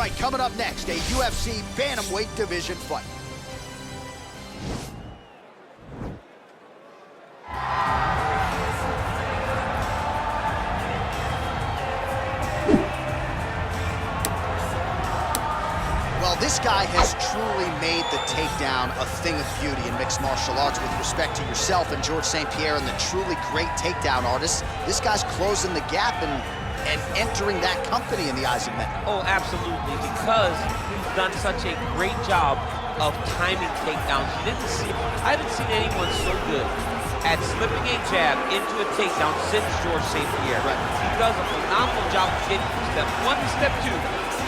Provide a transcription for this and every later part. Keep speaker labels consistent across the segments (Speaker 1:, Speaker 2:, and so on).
Speaker 1: right, coming up next, a UFC bantamweight division fight. Well, this guy has truly made the takedown a thing of beauty in mixed martial arts with respect to yourself and George St. Pierre and the truly great takedown artists. This guy's closing the gap and entering that company in the eyes of men.
Speaker 2: Oh, absolutely, because he's done such a great job of timing takedowns. I haven't seen anyone so good at slipping a jab into a takedown since George St. Pierre.
Speaker 1: Right.
Speaker 2: He does a phenomenal job of getting from step one to step two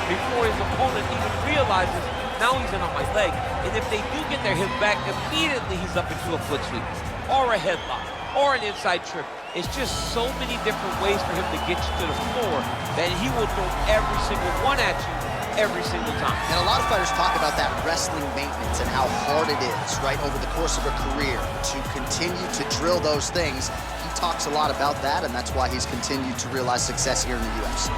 Speaker 2: before his opponent even realizes now he's in on my leg. And if they do get their hip back, immediately he's up into a foot sweep or a headlock or an inside trip. It's just so many different ways for him to get you to the floor that he will throw every single one at you every single time.
Speaker 1: And a lot of fighters talk about that wrestling maintenance and how hard it is, right, over the course of a career to continue to drill those things. He talks a lot about that, and that's why he's continued to realize success here in the UFC.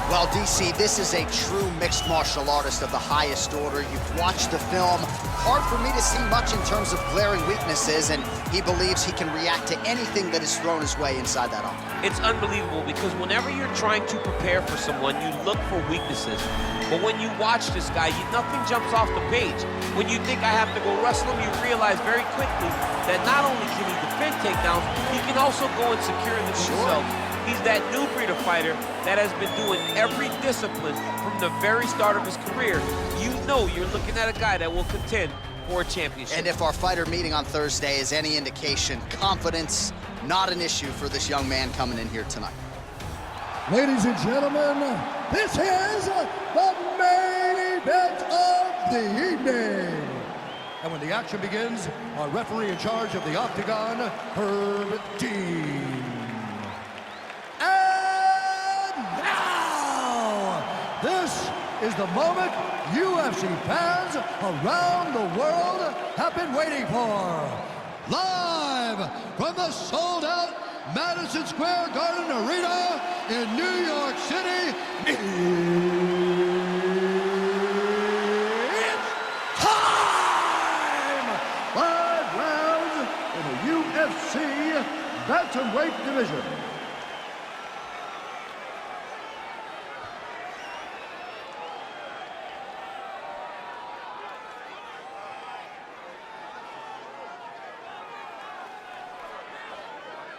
Speaker 1: Well, DC, this is a true mixed martial artist of the highest order. You've watched the film. Hard for me to see much in terms of glaring weaknesses, and he believes he can react to anything that is thrown his way inside that arm.
Speaker 2: It's unbelievable because whenever you're trying to prepare for someone, you look for weaknesses. But when you watch this guy, nothing jumps off the page. When you think I have to go wrestle him, you realize very quickly that not only can he defend takedowns, he can also go and secure them himself. He's that new breed of fighter that has been doing every discipline from the very start of his career. You know you're looking at a guy that will contend for a championship.
Speaker 1: And if our fighter meeting on Thursday is any indication, confidence, not an issue for this young man coming in here tonight.
Speaker 3: Ladies and gentlemen, this is the main event of the evening. And when the action begins, our referee in charge of the Octagon, Herb Dean. And now, this is the moment UFC fans around the world have been waiting for. Live from the sold-out Madison Square Garden Arena in New York City, it's time! 5 rounds in the UFC bantamweight division.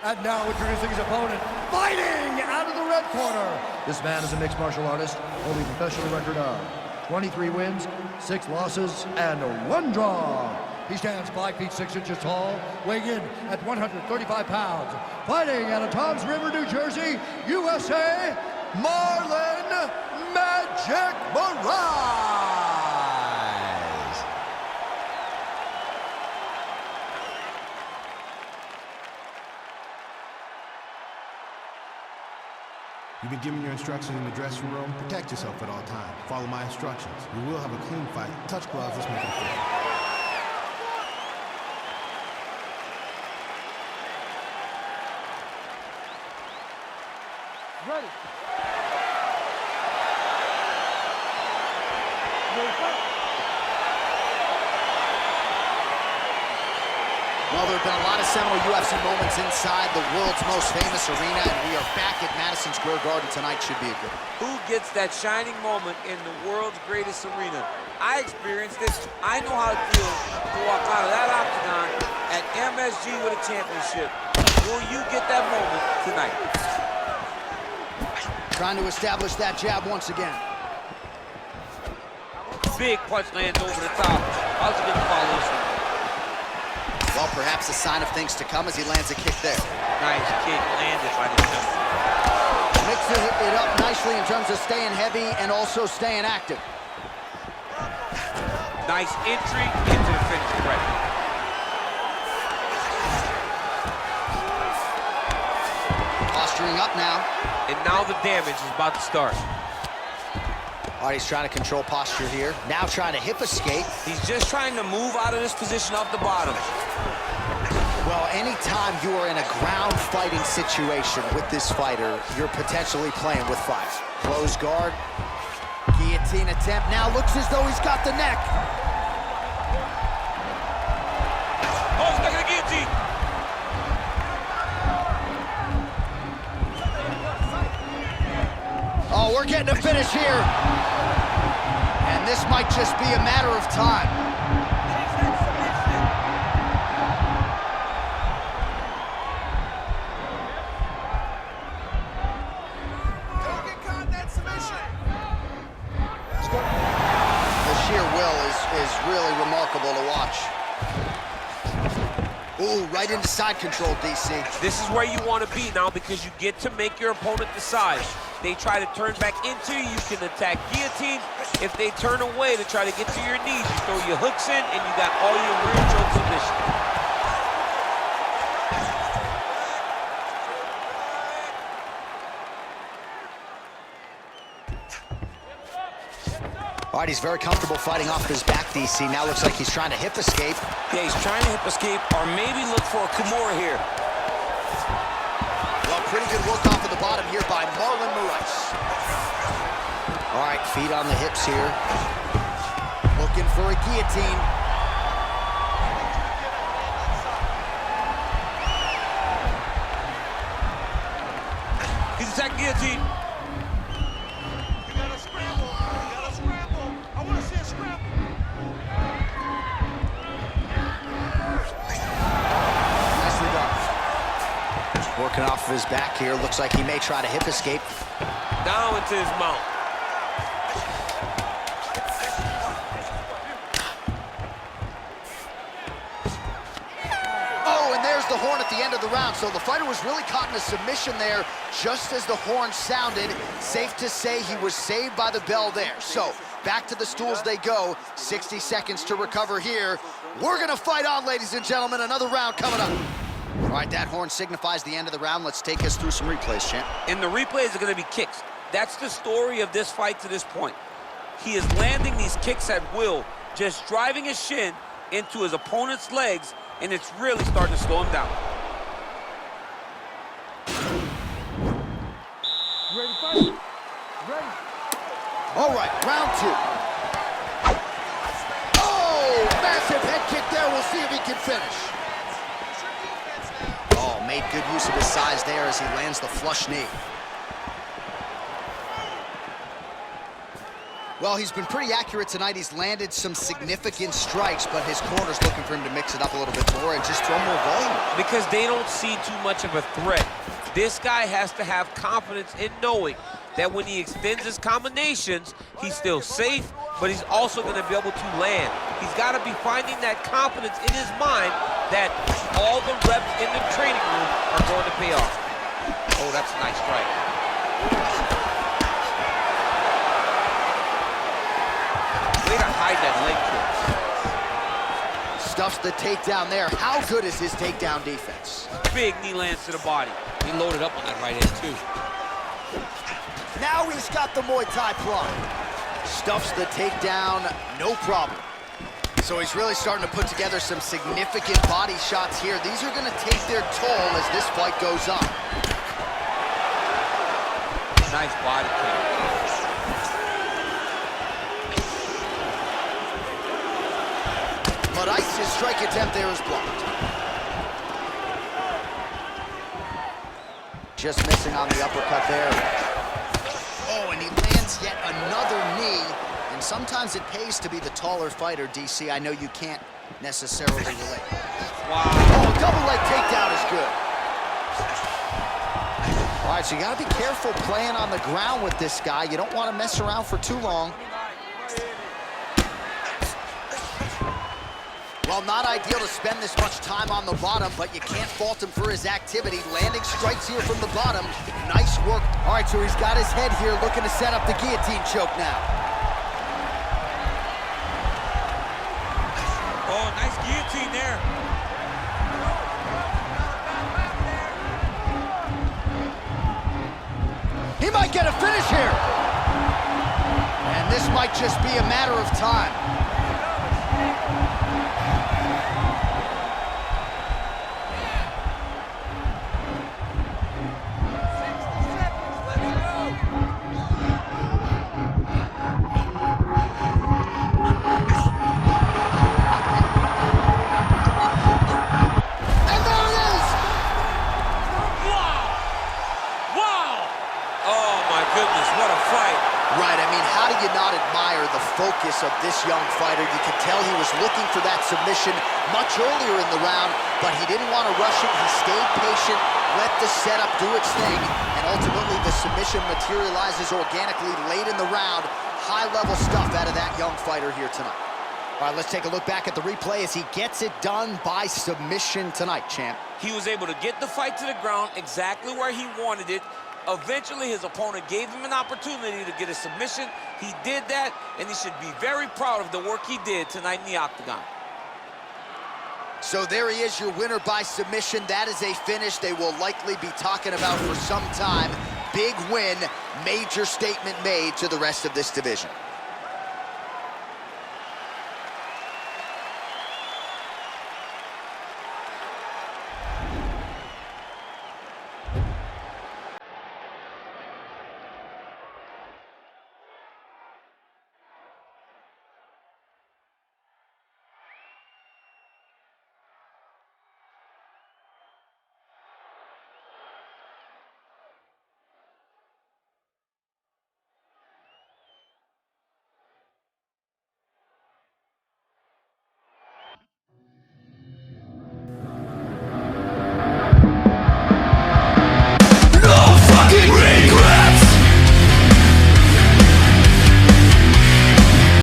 Speaker 3: And now introducing his opponent, fighting out of the red corner. This man is a mixed martial artist, holding a professional record of 23 wins, 6 losses, and 1 draw. He stands 5 feet 6 inches tall, weighing in at 135 pounds. Fighting out of Toms River, New Jersey, USA, Marlon Magic Moraes.
Speaker 4: You've been given your instructions in the dressing room. Protect yourself at all times. Follow my instructions. We will have a clean fight. Touch gloves, let's make it fair.
Speaker 3: Ready.
Speaker 1: Well, there have been a lot of seminal UFC moments inside the world's most famous arena, and we are back at Madison Square Garden tonight. Should be a good one.
Speaker 2: Who gets that shining moment in the world's greatest arena? I experienced it. I know how it feels to walk out of that octagon at MSG with a championship. Will you get that moment tonight?
Speaker 1: Trying to establish that jab once again.
Speaker 2: Big punch lands over the top. How's he gonna follow this one?
Speaker 1: Well, perhaps a sign of things to come as he lands a kick there.
Speaker 2: Nice kick landed by the jump.
Speaker 1: Mixes it up nicely in terms of staying heavy and also staying active.
Speaker 2: Nice entry into the finish correct.
Speaker 1: Posturing up now.
Speaker 2: And now the damage is about to start.
Speaker 1: All right, he's trying to control posture here. Now trying to hip escape.
Speaker 2: He's just trying to move out of this position off the bottom.
Speaker 1: Well, anytime you are in a ground fighting situation with this fighter, you're potentially playing with fire. Close guard, guillotine. guillotine attempt. Now looks as though he's got the neck.
Speaker 2: Oh, stuck in the guillotine.
Speaker 1: Oh, we're getting a finish here. And this might just be a matter of time.
Speaker 5: Don't get caught in that submission.
Speaker 1: The sheer will is really remarkable to watch. Ooh, right into side control, DC.
Speaker 2: This is where you want to be now because you get to make your opponent decide. They try to turn back into you, you can attack guillotine. If they turn away to try to get to your knees, you throw your hooks in and you got all your rear choke submission.
Speaker 1: All right, he's very comfortable fighting off his back, DC. Now looks like he's trying to hip escape.
Speaker 6: Yeah, he's trying to hip escape or maybe look for a Kimura here.
Speaker 1: Well, pretty good work off of the bottom here by Marlon Moraes. All right, feet on the hips here. Looking for a guillotine.
Speaker 2: He's attacking guillotine.
Speaker 5: You gotta scramble. You gotta scramble. I want to see a scramble.
Speaker 1: Nicely done. Working off of his back here. Looks like he may try to hip escape.
Speaker 2: Down into his mount.
Speaker 1: Oh, and there's the horn at the end of the round. So the fighter was really caught in a submission there just as the horn sounded. Safe to say he was saved by the bell there. So back to the stools they go. 60 seconds to recover here. We're going to fight on, ladies and gentlemen. Another round coming up. All right, that horn signifies the end of the round. Let's take us through some replays, champ.
Speaker 2: And the replays are going to be kicks. That's the story of this fight to this point. He is landing these kicks at will, just driving his shin into his opponent's legs, and it's really starting to slow him down.
Speaker 5: Ready, fight? Ready.
Speaker 1: All right, round two. Oh, massive head kick there. We'll see if he can finish. Oh, made good use of his size there as he lands the flush knee. Well, he's been pretty accurate tonight. He's landed some significant strikes, but his corner's looking for him to mix it up a little bit more and just throw more volume.
Speaker 2: Because they don't see too much of a threat. This guy has to have confidence in knowing that when he extends his combinations, he's still safe, but he's also going to be able to land. He's got to be finding that confidence in his mind that all the reps in the training room are going to pay off. Oh, that's a nice strike. Way to hide that leg kick.
Speaker 1: Stuffs the takedown there. How good is his takedown defense?
Speaker 2: Big knee lands to the body. He loaded up on that right hand, too.
Speaker 1: Now he's got the Muay Thai plug. Stuffs the takedown, no problem. So he's really starting to put together some significant body shots here. These are going to take their toll as this fight goes on.
Speaker 2: Nice body kick.
Speaker 1: But Ice's strike attempt there is blocked. Just missing on the uppercut there. Oh, and he lands yet another knee. And sometimes it pays to be the taller fighter, DC. I know you can't necessarily relate.
Speaker 2: Wow.
Speaker 1: Oh, double leg takedown is good. All right, so you got to be careful playing on the ground with this guy. You don't want to mess around for too long. Well, not ideal to spend this much time on the bottom, but you can't fault him for his activity. Landing strikes here from the bottom. Nice work. All right, so he's got his head here looking to set up the guillotine choke now.
Speaker 2: Oh, nice guillotine there.
Speaker 1: He might get a finish here. And this might just be a matter of time. awareness of this young fighter. You could tell he was looking for that submission much earlier in the round, but he didn't want to rush it. He stayed patient, let the setup do its thing, and ultimately the submission materializes organically late in the round. High-level stuff out of that young fighter here tonight. All right, let's take a look back at the replay as he gets it done by submission tonight, champ.
Speaker 6: He was able to get the fight to the ground exactly where he wanted it. Eventually, his opponent gave him an opportunity to get a submission. He did that, and he should be very proud of the work he did tonight in the octagon.
Speaker 1: So there he is, your winner by submission. That is a finish they will likely be talking about for some time. Big win, major statement made to the rest of this division.